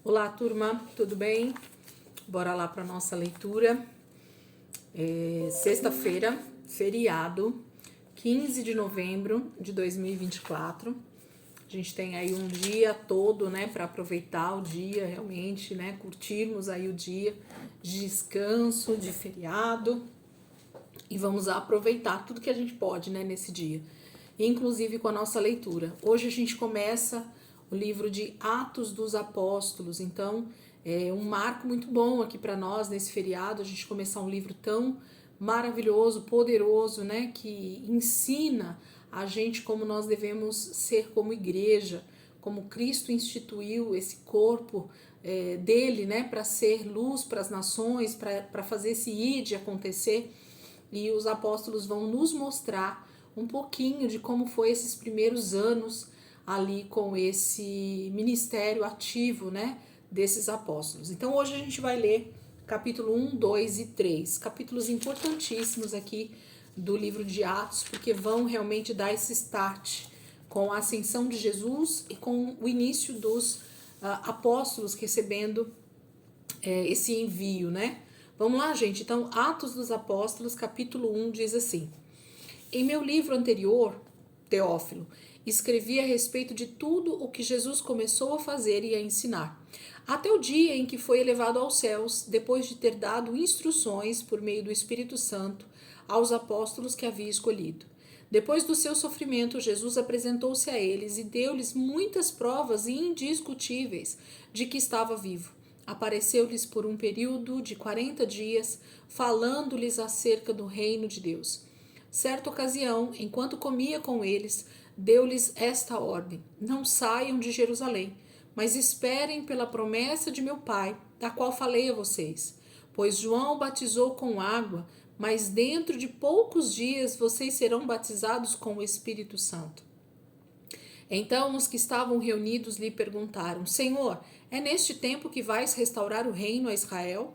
Olá, turma, tudo bem? Bora lá para nossa leitura. Sexta-feira, feriado, 15 de novembro de 2024. A gente tem aí um dia todo, né, para aproveitar o dia realmente, né, curtirmos aí o dia de descanso, de feriado. E vamos aproveitar tudo que a gente pode, né, nesse dia, inclusive com a nossa leitura. Hoje a gente começa o livro de Atos dos Apóstolos, então é um marco muito bom aqui para nós nesse feriado, a gente começar um livro tão maravilhoso, poderoso, né, que ensina a gente como nós devemos ser como igreja, como Cristo instituiu esse corpo dele, né, para ser luz para as nações, para fazer esse ide acontecer. E os apóstolos vão nos mostrar um pouquinho de como foi esses primeiros anos ali com esse ministério ativo, né, desses apóstolos. Então hoje a gente vai ler capítulo 1, 2 e 3, capítulos importantíssimos aqui do livro de Atos, porque vão realmente dar esse start com a ascensão de Jesus e com o início dos apóstolos recebendo esse envio, né? Vamos lá, gente? Então, Atos dos Apóstolos, capítulo 1, diz assim: Em meu livro anterior, Teófilo, escrevi a respeito de tudo o que Jesus começou a fazer e a ensinar, até o dia em que foi elevado aos céus, depois de ter dado instruções por meio do Espírito Santo aos apóstolos que havia escolhido. Depois do seu sofrimento, Jesus apresentou-se a eles e deu-lhes muitas provas indiscutíveis de que estava vivo. Apareceu-lhes por um período de 40 dias, falando-lhes acerca do reino de Deus. Certa ocasião, enquanto comia com eles, deu-lhes esta ordem: Não saiam de Jerusalém, mas esperem pela promessa de meu Pai, da qual falei a vocês. Pois João batizou com água, mas dentro de poucos dias vocês serão batizados com o Espírito Santo. Então os que estavam reunidos lhe perguntaram: Senhor, é neste tempo que vais restaurar o reino a Israel?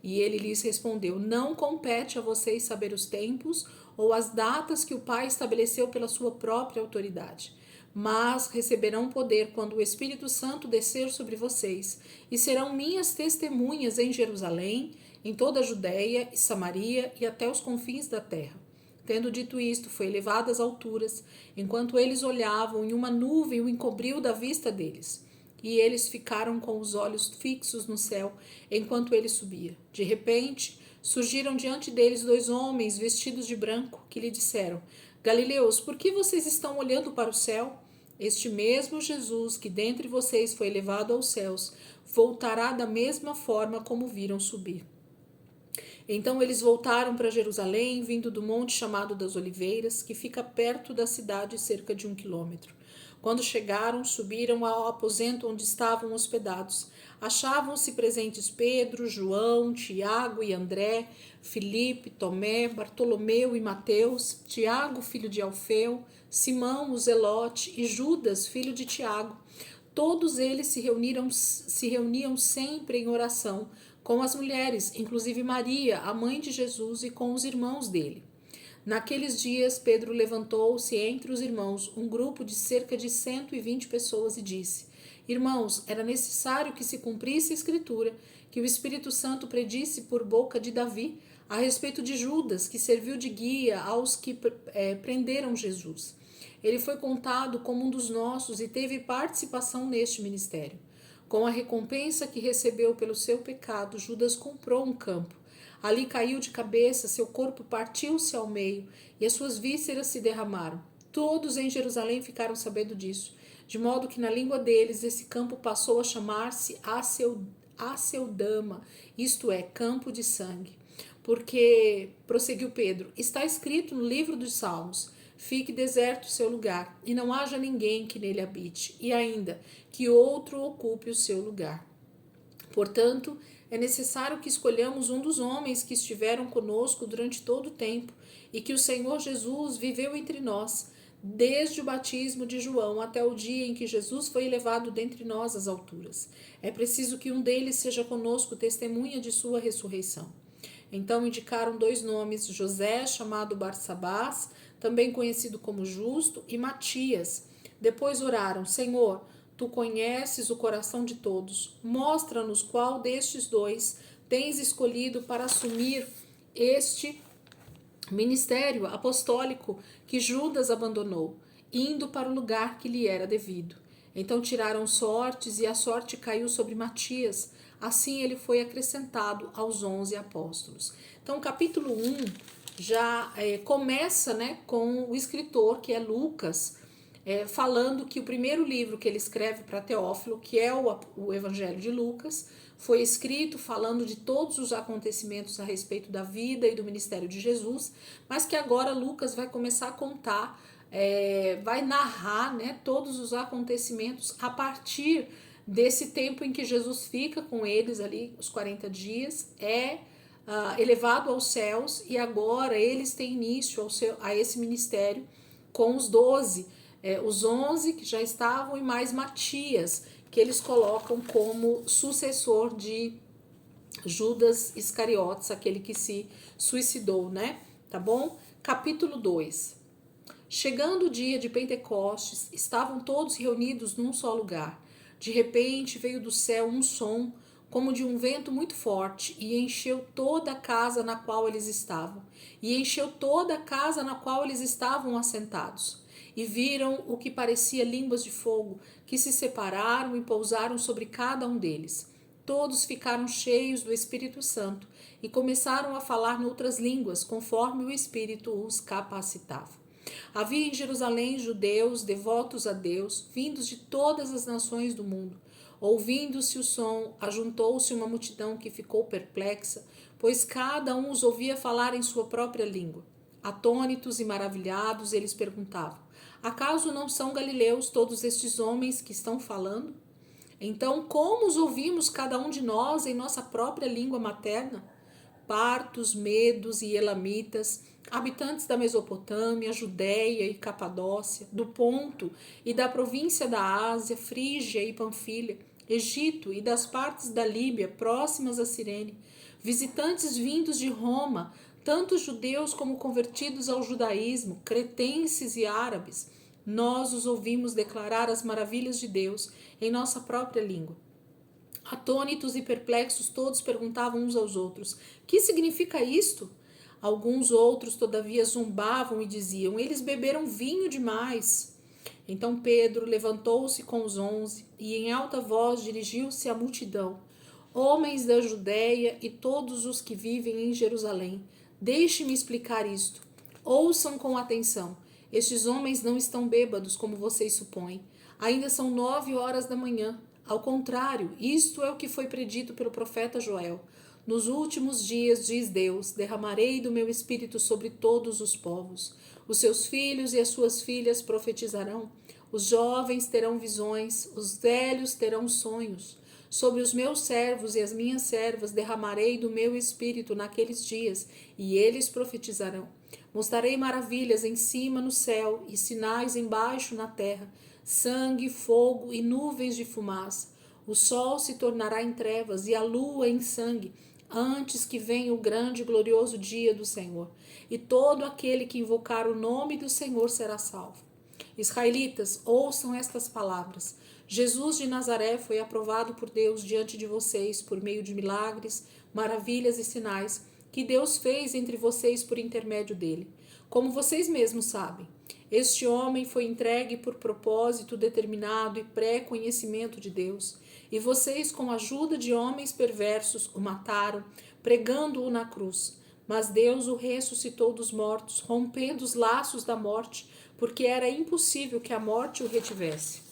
E ele lhes respondeu: Não compete a vocês saber os tempos ou as datas que o Pai estabeleceu pela sua própria autoridade. Mas receberão poder quando o Espírito Santo descer sobre vocês, e serão minhas testemunhas em Jerusalém, em toda a Judéia e Samaria e até os confins da terra. Tendo dito isto, foi elevado às alturas, enquanto eles olhavam, e uma nuvem o encobriu da vista deles. E eles ficaram com os olhos fixos no céu, enquanto ele subia. De repente, surgiram diante deles dois homens vestidos de branco, que lhe disseram: Galileus, por que vocês estão olhando para o céu? Este mesmo Jesus, que dentre vocês foi elevado aos céus, voltará da mesma forma como viram subir. Então eles voltaram para Jerusalém, vindo do monte chamado das Oliveiras, que fica perto da cidade, cerca de 1 quilômetro. Quando chegaram, subiram ao aposento onde estavam hospedados. Achavam-se presentes Pedro, João, Tiago e André, Filipe, Tomé, Bartolomeu e Mateus, Tiago, filho de Alfeu, Simão, o Zelote e Judas, filho de Tiago. Todos eles se reuniam sempre em oração com as mulheres, inclusive Maria, a mãe de Jesus, e com os irmãos dele. Naqueles dias, Pedro levantou-se entre os irmãos, um grupo de cerca de 120 pessoas, e disse: Irmãos, era necessário que se cumprisse a Escritura, que o Espírito Santo predisse por boca de Davi a respeito de Judas, que serviu de guia aos que prenderam Jesus. Ele foi contado como um dos nossos e teve participação neste ministério. Com a recompensa que recebeu pelo seu pecado, Judas comprou um campo. Ali caiu de cabeça, seu corpo partiu-se ao meio e as suas vísceras se derramaram. Todos em Jerusalém ficaram sabendo disso, de modo que na língua deles esse campo passou a chamar-se Aceldama, isto é, campo de sangue. Porque, prosseguiu Pedro, está escrito no livro dos Salmos: Fique deserto o seu lugar, e não haja ninguém que nele habite, e ainda que outro ocupe o seu lugar. Portanto, é necessário que escolhamos um dos homens que estiveram conosco durante todo o tempo, e que o Senhor Jesus viveu entre nós, desde o batismo de João até o dia em que Jesus foi elevado dentre nós às alturas. É preciso que um deles seja conosco testemunha de sua ressurreição. Então indicaram dois nomes: José, chamado Barsabás, também conhecido como Justo, e Matias. Depois oraram: Senhor, Tu conheces o coração de todos. Mostra-nos qual destes dois tens escolhido para assumir este ministério apostólico que Judas abandonou, indo para o lugar que lhe era devido. Então tiraram sortes e a sorte caiu sobre Matias. Assim ele foi acrescentado aos 11 apóstolos. Então o capítulo 1 já começa, né, com o escritor, que é Lucas, falando que o primeiro livro que ele escreve para Teófilo, que é o Evangelho de Lucas, foi escrito falando de todos os acontecimentos a respeito da vida e do ministério de Jesus, mas que agora Lucas vai começar a contar, vai narrar, né, todos os acontecimentos a partir desse tempo em que Jesus fica com eles ali, os 40 dias, elevado aos céus, e agora eles têm início a esse ministério com os 12, os 11 que já estavam e mais Matias, que eles colocam como sucessor de Judas Iscariotes, aquele que se suicidou, né? Tá bom? Capítulo 2. Chegando o dia de Pentecostes, estavam todos reunidos num só lugar. De repente veio do céu um som, como de um vento muito forte, e encheu toda a casa na qual eles estavam. E encheu toda a casa na qual eles estavam assentados. E viram o que parecia línguas de fogo, que se separaram e pousaram sobre cada um deles. Todos ficaram cheios do Espírito Santo e começaram a falar noutras línguas, conforme o Espírito os capacitava. Havia em Jerusalém judeus devotos a Deus, vindos de todas as nações do mundo. Ouvindo-se o som, ajuntou-se uma multidão que ficou perplexa, pois cada um os ouvia falar em sua própria língua. Atônitos e maravilhados, eles perguntavam: acaso não são galileus todos estes homens que estão falando? Então, como os ouvimos cada um de nós em nossa própria língua materna? Partos, medos e elamitas, habitantes da Mesopotâmia, Judéia e Capadócia, do Ponto e da província da Ásia, Frígia e Panfilha, Egito e das partes da Líbia próximas a Cirene, visitantes vindos de Roma, tanto judeus como convertidos ao judaísmo, cretenses e árabes, nós os ouvimos declarar as maravilhas de Deus em nossa própria língua. Atônitos e perplexos, todos perguntavam uns aos outros: que significa isto? Alguns outros, todavia, zombavam e diziam: eles beberam vinho demais. Então Pedro levantou-se com os 11 e em alta voz dirigiu-se à multidão: homens da Judéia e todos os que vivem em Jerusalém, deixe-me explicar isto. Ouçam com atenção. Estes homens não estão bêbados, como vocês supõem. Ainda são 9 horas da manhã. Ao contrário, isto é o que foi predito pelo profeta Joel. Nos últimos dias, diz Deus, derramarei do meu espírito sobre todos os povos. Os seus filhos e as suas filhas profetizarão. Os jovens terão visões, os velhos terão sonhos. Sobre os meus servos e as minhas servas derramarei do meu espírito naqueles dias, e eles profetizarão. Mostrarei maravilhas em cima no céu e sinais embaixo na terra, sangue, fogo e nuvens de fumaça. O sol se tornará em trevas e a lua em sangue, antes que venha o grande e glorioso dia do Senhor. E todo aquele que invocar o nome do Senhor será salvo. Israelitas, ouçam estas palavras. Jesus de Nazaré foi aprovado por Deus diante de vocês por meio de milagres, maravilhas e sinais que Deus fez entre vocês por intermédio dele. Como vocês mesmos sabem, este homem foi entregue por propósito determinado e pré-conhecimento de Deus, e vocês, com a ajuda de homens perversos, o mataram, pregando-o na cruz. Mas Deus o ressuscitou dos mortos, rompendo os laços da morte, porque era impossível que a morte o retivesse.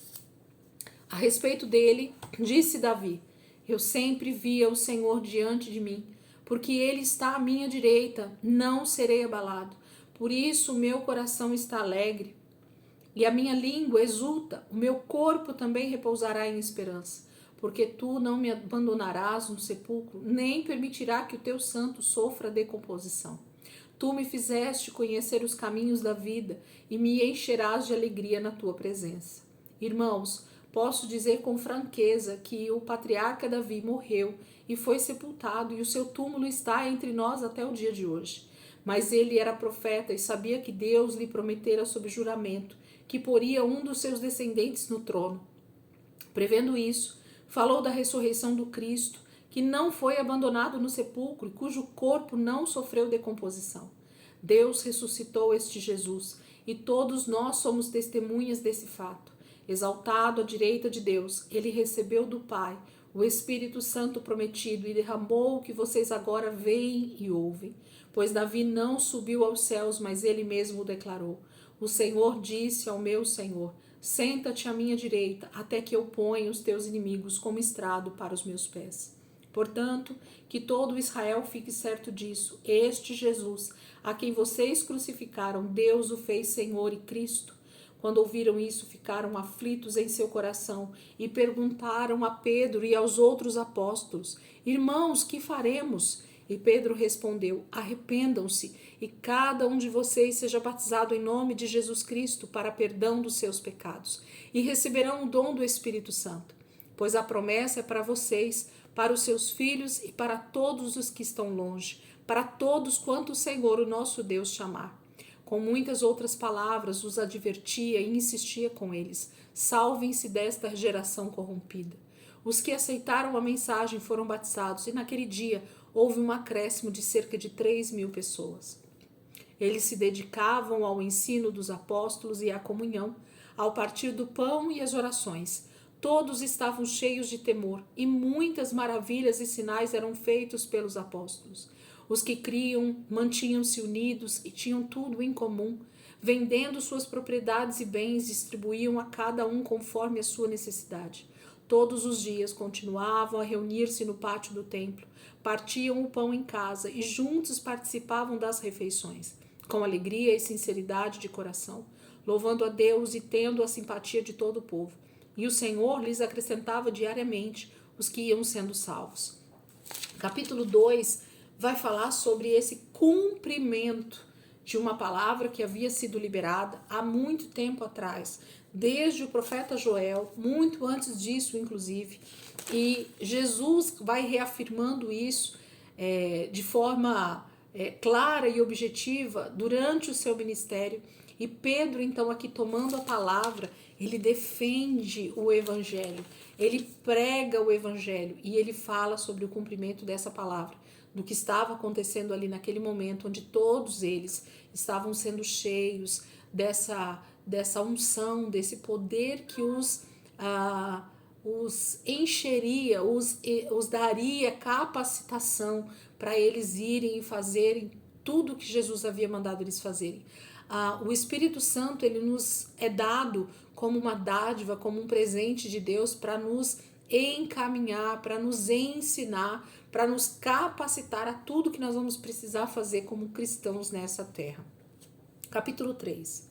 A respeito dele, disse Davi: eu sempre via o Senhor diante de mim, porque ele está à minha direita, não serei abalado. Por isso o meu coração está alegre e a minha língua exulta, o meu corpo também repousará em esperança, porque tu não me abandonarás no sepulcro, nem permitirá que o teu santo sofra decomposição. Tu me fizeste conhecer os caminhos da vida e me encherás de alegria na tua presença. Irmãos, posso dizer com franqueza que o patriarca Davi morreu e foi sepultado, e o seu túmulo está entre nós até o dia de hoje. Mas ele era profeta e sabia que Deus lhe prometera sob juramento que poria um dos seus descendentes no trono. Prevendo isso, falou da ressurreição do Cristo, que não foi abandonado no sepulcro e cujo corpo não sofreu decomposição. Deus ressuscitou este Jesus, e todos nós somos testemunhas desse fato. Exaltado à direita de Deus, ele recebeu do Pai o Espírito Santo prometido e derramou o que vocês agora veem e ouvem. Pois Davi não subiu aos céus, mas ele mesmo o declarou. O Senhor disse ao meu Senhor: senta-te à minha direita, até que eu ponha os teus inimigos como estrado para os meus pés. Portanto, que todo Israel fique certo disso. Este Jesus, a quem vocês crucificaram, Deus o fez Senhor e Cristo. Quando ouviram isso, ficaram aflitos em seu coração e perguntaram a Pedro e aos outros apóstolos: irmãos, que faremos? E Pedro respondeu: arrependam-se e cada um de vocês seja batizado em nome de Jesus Cristo para perdão dos seus pecados, e receberão o dom do Espírito Santo. Pois a promessa é para vocês, para os seus filhos e para todos os que estão longe, para todos quanto o Senhor, o nosso Deus, chamar. Com muitas outras palavras os advertia e insistia com eles: salvem-se desta geração corrompida. Os que aceitaram a mensagem foram batizados e naquele dia houve um acréscimo de cerca de 3.000 pessoas. Eles se dedicavam ao ensino dos apóstolos e à comunhão, ao partir do pão e às orações. Todos estavam cheios de temor e muitas maravilhas e sinais eram feitos pelos apóstolos. Os que criam mantinham-se unidos e tinham tudo em comum. Vendendo suas propriedades e bens, distribuíam a cada um conforme a sua necessidade. Todos os dias continuavam a reunir-se no pátio do templo, partiam o pão em casa e juntos participavam das refeições, com alegria e sinceridade de coração, louvando a Deus e tendo a simpatia de todo o povo. E o Senhor lhes acrescentava diariamente os que iam sendo salvos. Capítulo 2 vai falar sobre esse cumprimento de uma palavra que havia sido liberada há muito tempo atrás, desde o profeta Joel, muito antes disso, inclusive. E Jesus vai reafirmando isso de forma clara e objetiva durante o seu ministério. E Pedro, então, aqui tomando a palavra, ele defende o evangelho, ele prega o evangelho e ele fala sobre o cumprimento dessa palavra, do que estava acontecendo ali naquele momento, onde todos eles estavam sendo cheios dessa unção, desse poder que os encheria, os daria capacitação para eles irem e fazerem tudo o que Jesus havia mandado eles fazerem. O Espírito Santo, ele nos é dado como uma dádiva, como um presente de Deus para nos encaminhar, para nos ensinar, para nos capacitar a tudo que nós vamos precisar fazer como cristãos nessa terra. Capítulo 3.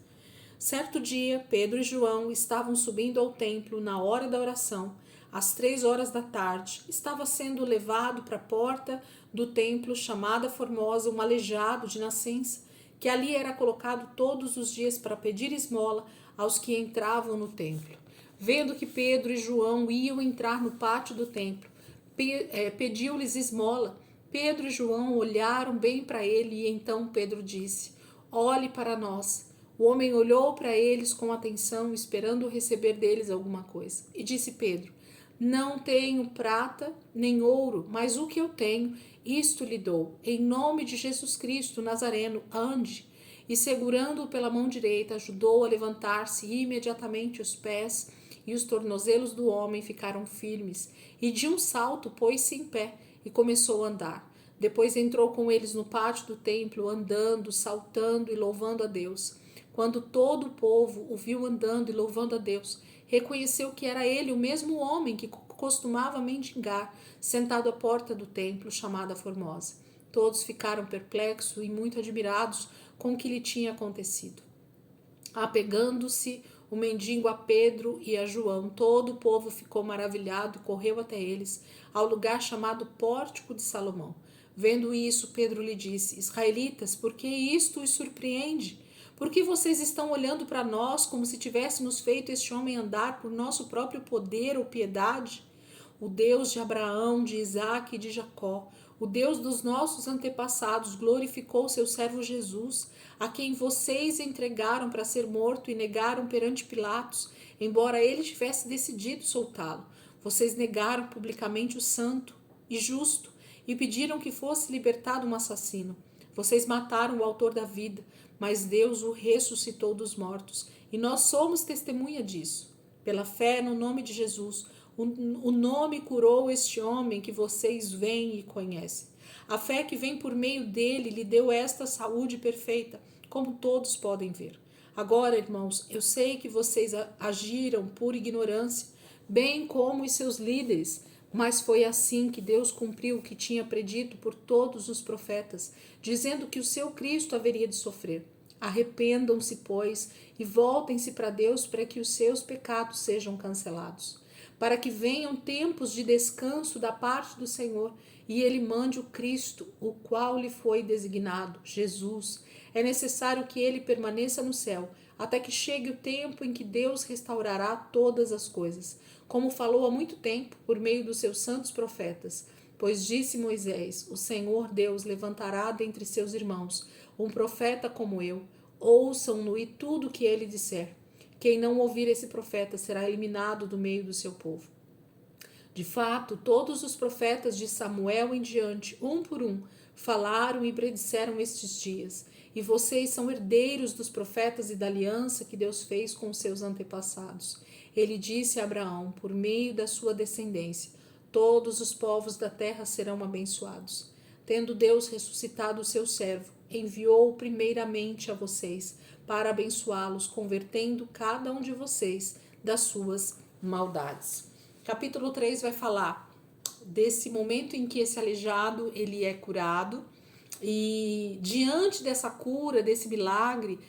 Certo dia, Pedro e João estavam subindo ao templo na hora da oração. Às 3 horas da tarde, estava sendo levado para a porta do templo, chamada Formosa, um aleijado de nascença, que ali era colocado todos os dias para pedir esmola aos que entravam no templo. Vendo que Pedro e João iam entrar no pátio do templo, pediu-lhes esmola. Pedro e João olharam bem para ele e então Pedro disse: olhe para nós. O homem olhou para eles com atenção, esperando receber deles alguma coisa. E disse Pedro: não tenho prata nem ouro, mas o que eu tenho, isto lhe dou. Em nome de Jesus Cristo Nazareno, ande. E segurando-o pela mão direita, ajudou a levantar-se, e imediatamente os pés e os tornozelos do homem ficaram firmes, e de um salto pôs-se em pé e começou a andar. Depois entrou com eles no pátio do templo, andando, saltando e louvando a Deus. Quando todo o povo o viu andando e louvando a Deus, reconheceu que era ele o mesmo homem que costumava mendigar, sentado à porta do templo, chamada Formosa. Todos ficaram perplexos e muito admirados com o que lhe tinha acontecido. Apegando-se o mendigo a Pedro e a João, todo o povo ficou maravilhado e correu até eles, ao lugar chamado Pórtico de Salomão. Vendo isso, Pedro lhe disse: israelitas, por que isto os surpreende? Por que vocês estão olhando para nós como se tivéssemos feito este homem andar por nosso próprio poder ou piedade? O Deus de Abraão, de Isaque e de Jacó, o Deus dos nossos antepassados, glorificou seu servo Jesus, a quem vocês entregaram para ser morto e negaram perante Pilatos. embora ele tivesse decidido soltá-lo. Vocês negaram publicamente o santo e justo e pediram que fosse libertado um assassino. Vocês mataram o autor da vida, mas Deus o ressuscitou dos mortos, e nós somos testemunha disso. Pela fé no nome de Jesus, o nome curou este homem que vocês veem e conhecem. A fé que vem por meio dele lhe deu esta saúde perfeita, como todos podem ver. Agora, irmãos, eu sei que vocês agiram por ignorância, bem como os seus líderes, mas foi assim que Deus cumpriu o que tinha predito por todos os profetas, dizendo que o seu Cristo haveria de sofrer. Arrependam-se, pois, e voltem-se para Deus para que os seus pecados sejam cancelados, para que venham tempos de descanso da parte do Senhor e ele mande o Cristo, o qual lhe foi designado, Jesus. É necessário que ele permaneça no céu, até que chegue o tempo em que Deus restaurará todas as coisas, como falou há muito tempo por meio dos seus santos profetas. Pois disse Moisés: o Senhor Deus levantará dentre seus irmãos um profeta como eu, ouçam-no e tudo o que ele disser. Quem não ouvir esse profeta será eliminado do meio do seu povo. De fato, todos os profetas de Samuel em diante, um por um, falaram e predisseram estes dias. E vocês são herdeiros dos profetas e da aliança que Deus fez com seus antepassados. Ele disse a Abraão, por meio da sua descendência: todos os povos da terra serão abençoados. Tendo Deus ressuscitado o seu servo, enviou-o primeiramente a vocês, para abençoá-los, convertendo cada um de vocês das suas maldades. Capítulo 3 vai falar desse momento em que esse aleijado ele é curado, e diante dessa cura, desse milagre,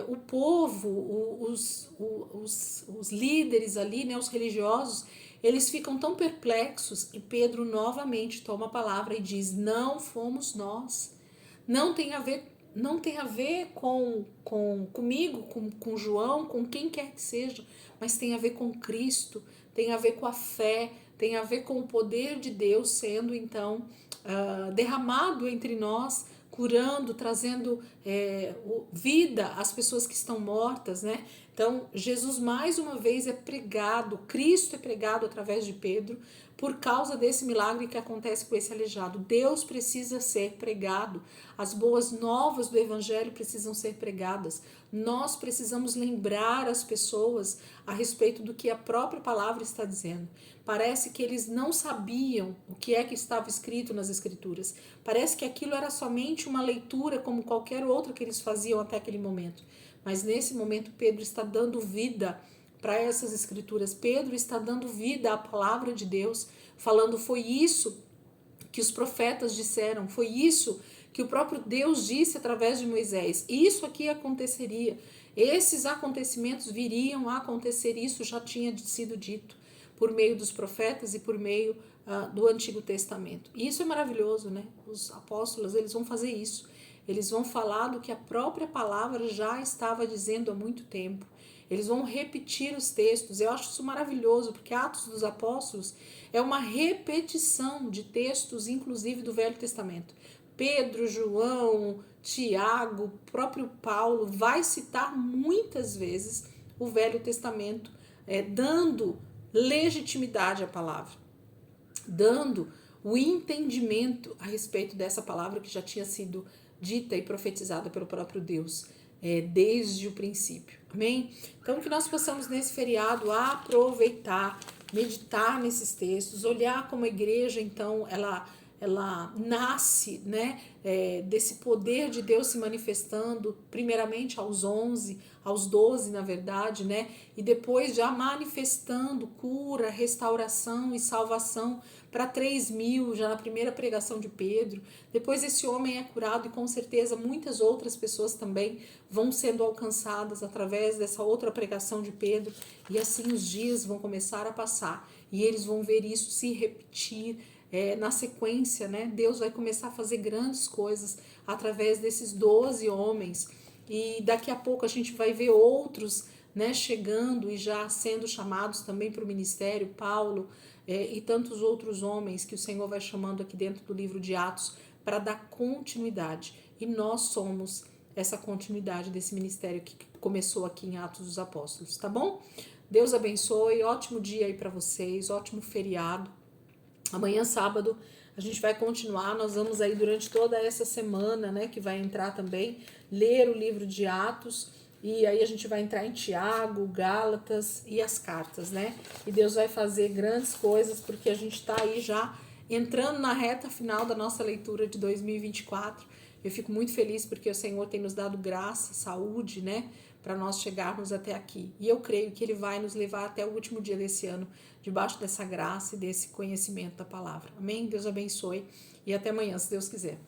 o povo, os líderes ali, né, os religiosos, eles ficam tão perplexos, e Pedro novamente toma a palavra e diz: não fomos nós, não tem a ver, não tem a ver comigo, com João, com quem quer que seja, mas tem a ver com Cristo, tem a ver com a fé, tem a ver com o poder de Deus sendo então derramado entre nós, curando, trazendo vida às pessoas que estão mortas, né? Então, Jesus mais uma vez é pregado, Cristo é pregado através de Pedro, por causa desse milagre que acontece com esse aleijado. Deus precisa ser pregado, as boas novas do Evangelho precisam ser pregadas. Nós precisamos lembrar as pessoas a respeito do que a própria palavra está dizendo. Parece que eles não sabiam o que é que estava escrito nas Escrituras. Parece que aquilo era somente uma leitura como qualquer outra que eles faziam até aquele momento. Mas nesse momento Pedro está dando vida para essas Escrituras. Pedro está dando vida à palavra de Deus, falando: foi isso que os profetas disseram, foi isso que o próprio Deus disse através de Moisés. Isso aqui aconteceria, esses acontecimentos viriam a acontecer, isso já tinha sido dito por meio dos profetas e por meio do Antigo Testamento. E isso é maravilhoso, né? Os apóstolos, eles vão fazer isso. Eles vão falar do que a própria palavra já estava dizendo há muito tempo. Eles vão repetir os textos. Eu acho isso maravilhoso, porque Atos dos Apóstolos é uma repetição de textos, inclusive do Velho Testamento. Pedro, João, Tiago, próprio Paulo vai citar muitas vezes o Velho Testamento, dando legitimidade à palavra, dando o entendimento a respeito dessa palavra que já tinha sido dita e profetizada pelo próprio Deus desde o princípio. Amém? Então, que nós possamos nesse feriado aproveitar, meditar nesses textos, olhar como a igreja, então, ela nasce, né, desse poder de Deus se manifestando, primeiramente aos 11, aos 12, na verdade, né, e depois já manifestando cura, restauração e salvação para 3.000, já na primeira pregação de Pedro. Depois esse homem é curado e com certeza muitas outras pessoas também vão sendo alcançadas através dessa outra pregação de Pedro, e assim os dias vão começar a passar e eles vão ver isso se repetir. Na sequência, né, Deus vai começar a fazer grandes coisas através desses 12 homens, e daqui a pouco a gente vai ver outros, né, chegando e já sendo chamados também para o ministério, Paulo e tantos outros homens que o Senhor vai chamando aqui dentro do livro de Atos para dar continuidade, e nós somos essa continuidade desse ministério que começou aqui em Atos dos Apóstolos, tá bom? Deus abençoe, ótimo dia aí para vocês, ótimo feriado. Amanhã, sábado, a gente vai continuar, nós vamos aí durante toda essa semana, né, que vai entrar também, ler o livro de Atos, e aí a gente vai entrar em Tiago, Gálatas e as cartas, né? E Deus vai fazer grandes coisas, porque a gente está aí já entrando na reta final da nossa leitura de 2024. Eu fico muito feliz porque o Senhor tem nos dado graça, saúde, né, para nós chegarmos até aqui. E eu creio que Ele vai nos levar até o último dia desse ano, debaixo dessa graça e desse conhecimento da palavra. Amém? Deus abençoe e até amanhã, se Deus quiser.